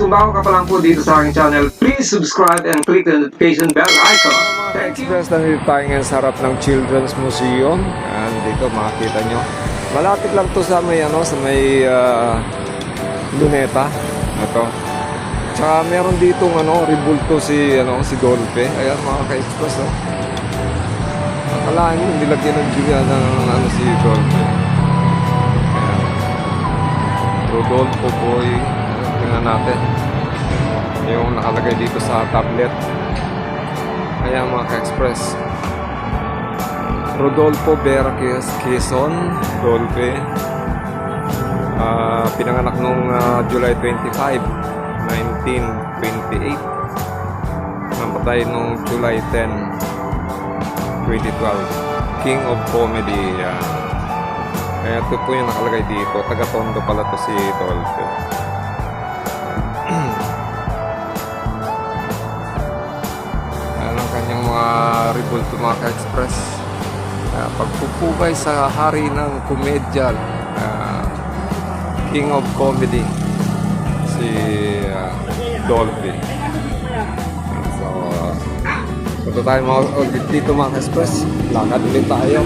kung bago ka pa lang po dito sa aking channel, please subscribe and click the notification bell icon. Thank you. Express, nandito tayo ngayon sa harap ng Children's Museum. And dito makikita nyo. Malapit lang to sa may, sa may Luneta. Ito. Tsaka meron ditong ribulto si Dolphy. Ayan mga ka-express. Akalaan nyo, nilagyan ng giga ng si Dolphy. Ayan. Rodolfo Boy. Tingnan natin. Yung nakalagay dito sa tablet. Ayan mga ka-express. Rodolfo Vera Quezon Dolphy. Pinanganak noong July 25, 1928. Namatay noong July 10, 2012. King of Comedy. Kaya ito po yung nakalagay dito. Taga-Tondo pala to si Dolphy. Ayan ang kanyang mga ribulto mga ka-express. Pagpupugay sa hari ng komedya, King of Comedy, si Dolphy. So, punta tayo ulit dito mga ka-express. Lakad ulit tayo.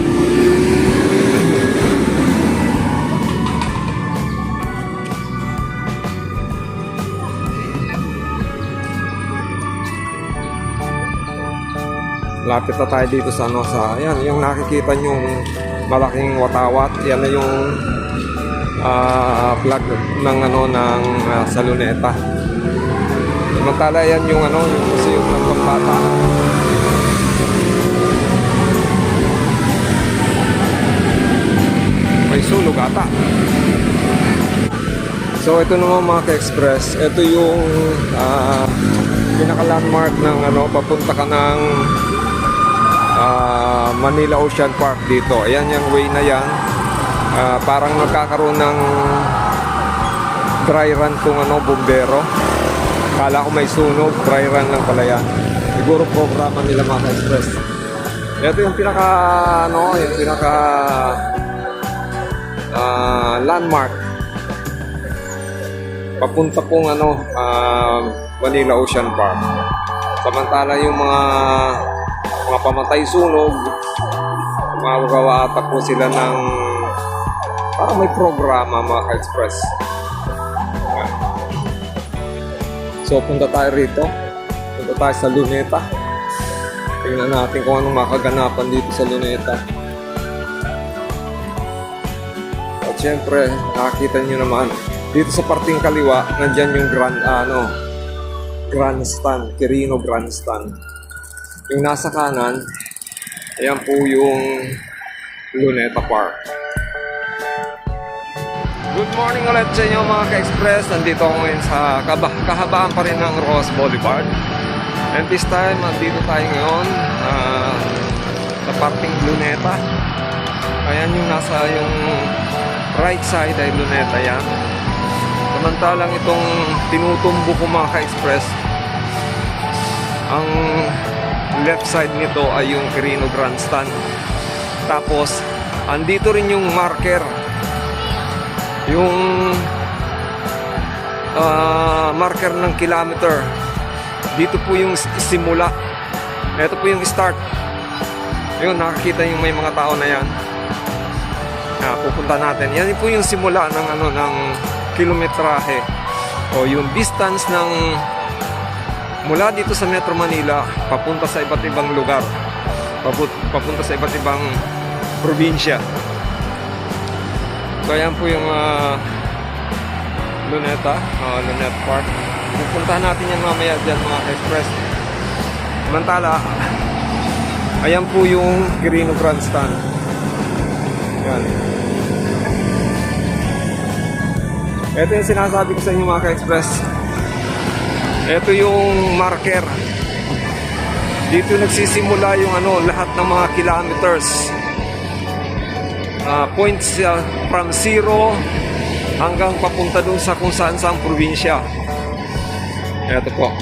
Lapit na tayo dito sa ayan, yung nakikita nyong malaking watawat, yan na yung flag ng sa Luneta. Samantala yan yung yung museum ng pambata. May sulog ata. So ito naman mga ka-express, ito yung pinaka-landmark ng papunta ka ng Manila Ocean Park dito. Ayan yung way na yan. Parang nagkakaroon ng dry run kung bumbero. Kala ko may sunog, dry run lang pala yan. Siguro programa nila mga ka-express. Ito yung pinaka landmark. Papunta pong Manila Ocean Park. Samantala yung mga pamatay sunog, gumagawa ata po sila ng parang may programa mga ka-express. So punta tayo rito, punta tayo sa Luneta. Tingnan natin kung anong makaganapan dito sa Luneta. At syempre nakikita nyo naman dito sa parting kaliwa, nandyan yung grandstand, Quirino Grandstand. Yung nasa kanan, ayan po yung Luneta Park. Good morning ulit sa inyo mga ka-express. Nandito ako ngayon sa kahabaan pa rin ng Ross Boulevard. And this time, nandito tayo ngayon sa parting Luneta. Ayan yung nasa yung right side ay Luneta yan. Samantalang itong tinutumbo ko mga ka-express, ang left side nito ay yung Quirino Grandstand. Tapos andito rin yung marker, yung marker ng kilometer. Dito po yung simula. Ito po yung start. Yun, nakakita yung may mga tao na yan. Pupunta natin. Yan po yung simula ng ng kilometrahe o yung distance ng mula dito sa Metro Manila papunta sa iba't ibang lugar, papunta sa iba't ibang probinsya. So ayan po yung Luneta Park. Pupuntahan natin yan mamaya dyan mga express. Samantala, ayan po yung Quirino Grandstand. Yan. Ito yung sinasabi ko sa inyo mga ka-express. Ito yung marker. Dito nagsisimula yung lahat ng mga kilometers. Points from 0 hanggang papunta dun sa kung saan probinsya. Ito po.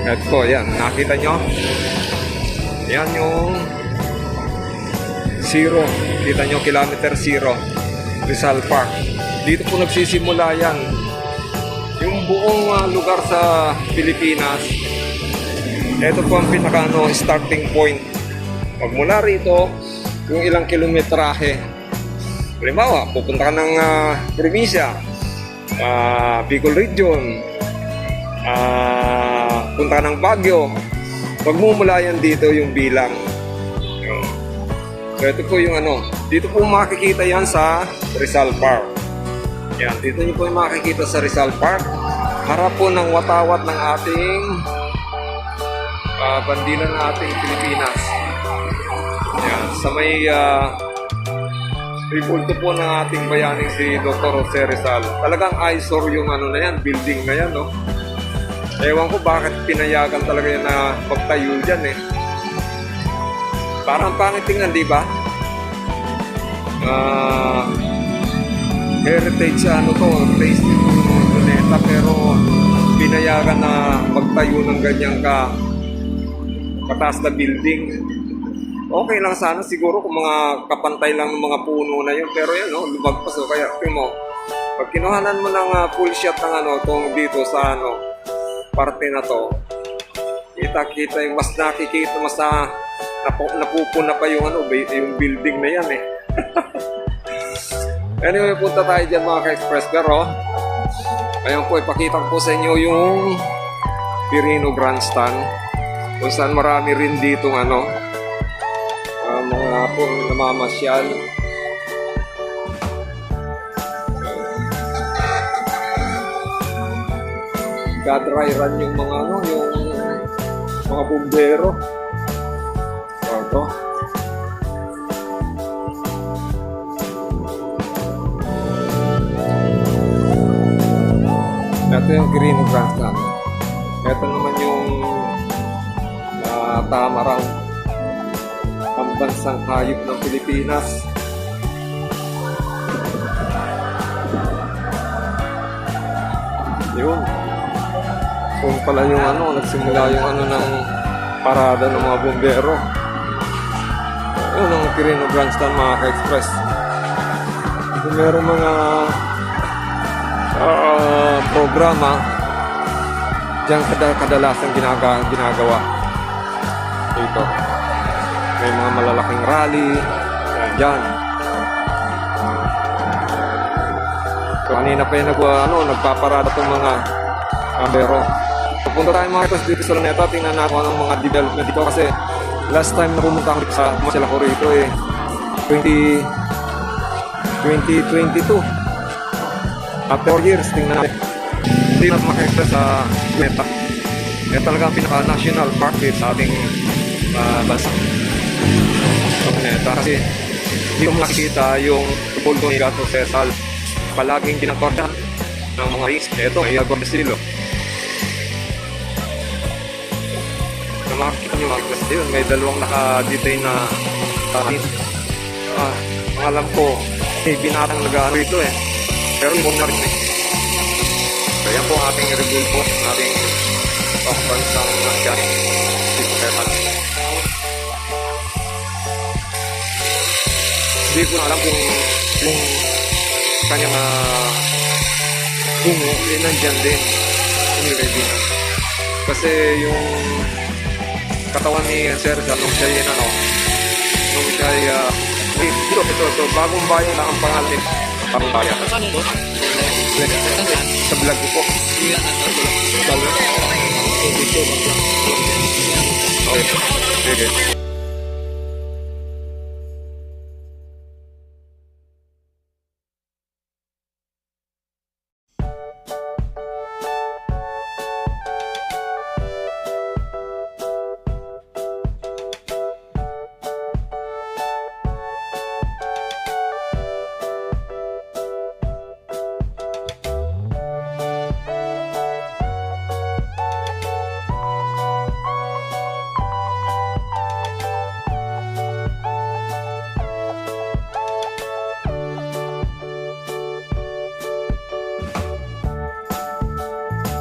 Ito po, yan. Nakita nyo? Yan yung 0. Kita nyo, kilometer 0. Rizal Park. Dito po nagsisimula yan. Yung buong lugar sa Pilipinas, ito po ang starting point. Pag mula rito, yung ilang kilometrahe. Halimbawa, pupunta ka ng probinsya, Bicol Region, punta ka ng Baguio, magmumula yan dito yung bilang. So ito po yung dito po makikita yan sa Rizal Park. Yan, dito nyo po yung makikita sa Rizal Park. Harap po ng watawat ng ating bandila ng ating Pilipinas. Yan, sa may repulto po ng ating bayaning si Dr. Jose Rizal. Talagang eyesore yung na yan, building na yan, no? Ewan ko bakit pinayagan talaga yan na magtayo dyan, eh. Parang pangit tingnan, di ba? Heritage to, place nito Luneta, pero pinayagan na magtayo ng ganyang kataas na building. Okay lang sana siguro kung mga kapantay lang ng mga puno na yun, pero yan, lumagpas, kaya mo, pag kinuhanan mo ng full shot ng tong dito sa parte na to, kita yung mas nakikita, mas napupuna pa yung yung building na yan, eh. Anyway, punta tayo dyan mga ka-express. Pero ayun po, ipakita ko po sa inyo yung Quirino Grandstand, kung saan marami rin dito mga po namamasyal. Dry run yung mga yung mga bumbero. Ito. Ito yung Quirino Grandstand. Ito naman yung Tamarang, ang bansang hayop ng Pilipinas. Yun. Kung pala yung nagsimula yung ng parada ng mga bumbero. Yun ang Quirino Grandstand mga ka-express. Kung merong mga programa diyan kadalasan ginagawa dito. May mga malalaking rally diyan. So, kanina pa yung nagpaparada itong mga bumbero. Pupunta tayo mga ito dito sa Luneta. Tingnan natin anong mga development dito kasi last time na pumunta ako sa Masila ko rito 2022. After 4 years, tingnan natin. Hindi natin makikita sa Luneta. Ito talaga ang pinaka-national park sa ating bansa. Sa Luneta. Kasi hindi mo makikita yung pulto ni Gato Cesal. Palaging ginakordan ng mga rings. Ito, may Gordesilo. Na makikita nyo mga kasi yun, may dalawang naka-detain na alam ko, binatang nag-ano ito eh. Pero yung na rin eh. Kaya po ating rebel po, ating pangbansang dyan. Hindi ko na alam kung kanyang bungo, nandyan din. Kasi yung katawan ni Sir nung siya ito, bagong bayan na ang pangalan. Bagong bayan. Sa vlog ko po. Okay.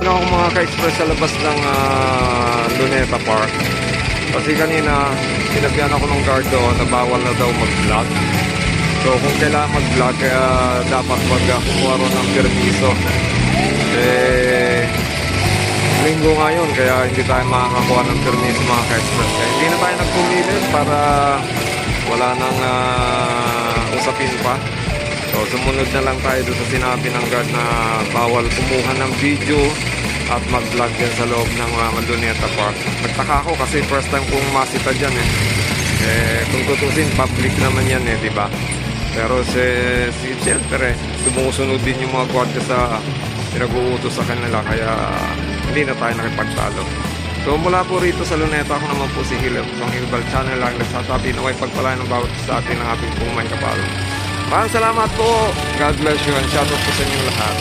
Ako mga ka-express sa labas ng Luneta Park kasi kanina sinabihan ako ng guard doon na bawal na daw mag-vlog. So kung kailangan mag-vlog kaya dapat kumuha ron ng permiso. Eh, linggo ngayon, kaya hindi tayo makakakuha ng permiso mga ka-express. Kaya hindi na tayo nagpumilit para wala nang usapin pa. So, sumunod na lang tayo doon sa sinabi ng guard na bawal kumuha ng video at mag-vlog dyan sa loob ng Luneta Park. Nagtaka ako kasi first time kong masita dyan eh. Kung tutusin, public naman yan eh, di ba? Pero siyempre, sumusunod din yung mga guard sa pinag-uutos sa kanila, kaya hindi na tayo nakipagtalo. So mula po rito sa Luneta, ako naman po si Hilab ng Hilbal Channel lang nagsasabi na may pagpalain ng bawat sa atin ng ating pong may kapal. Maraming salamat po. God bless you and shout out po sa inyong lahat.